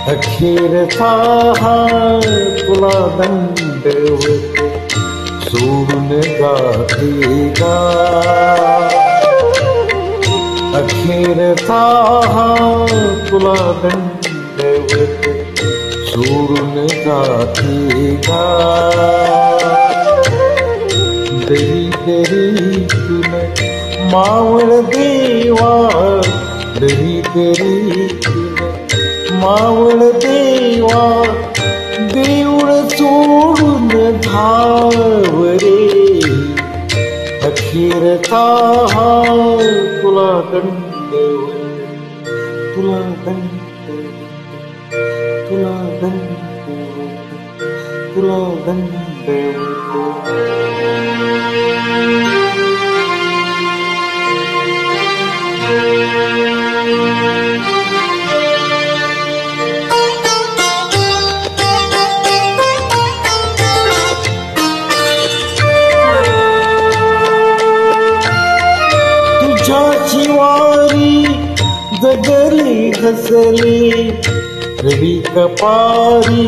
अखेरचा हा तुला दंडवत सोडून जाते का? अखेरचा हा तुला दंडवत सोडून जाते का? दरी दरीतून मावळ देवा, दरी दरीतून मावळ देवा, देऊळ सोडून धाव रे. अखेरचा हा तुला दंडवत, तुला दंडवत, तुला दंडवत, तुला दंडवत. तुझ्याची वारी जगली घसली, रवी कपारी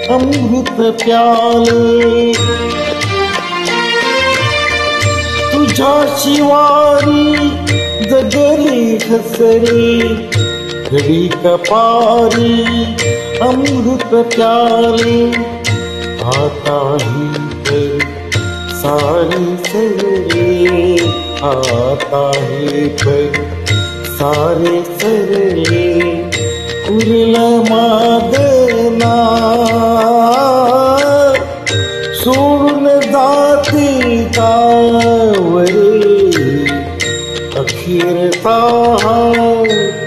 अमृत प्याले. तुझ्याची वारी जगली घसली, रवी कपारी अमृत प्याले. आता ही तर सारी सरले, आता ही पर सारे सरले. उरलं मागना सोडून जाते गावरे. अखेरचा हा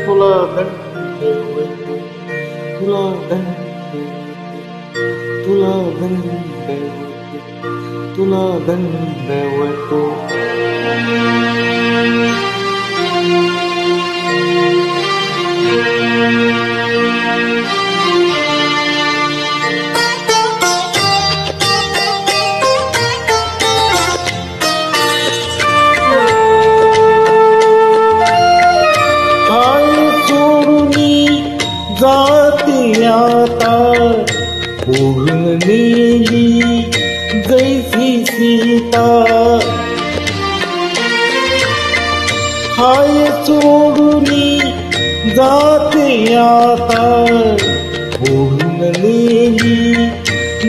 तुला दंडवत, तुला दंडवत, तुला दंडवत, तुला दंडवत. जाते आता पूर्ण नेली जैसी सीता. हाय सोडूनी जाते आता पूर्ण नेली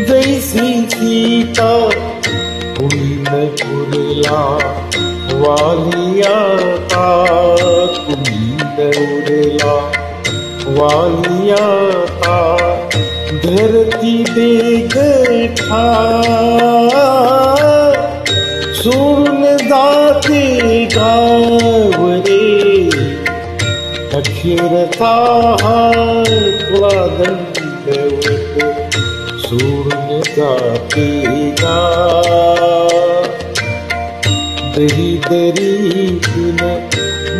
जैसी सीता. कुणीन उरला वालियाता, कुणीन उरला वालियाता. धरती देखा सोडून जाते गावरे. अखेरचा हा तुला दंडवत सोडून जाते का? दरी दरीतून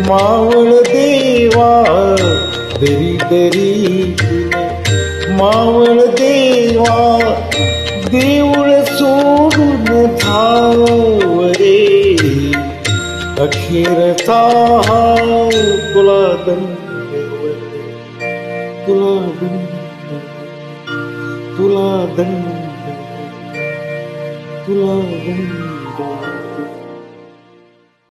मावळ देवा, दरी दरीतून मावळ देवा, देऊळ सोडून धाव रे. अखेरचा हा तुला दंडवत, तुला दंडवत, तुला दंडवत, तुला दंडवत.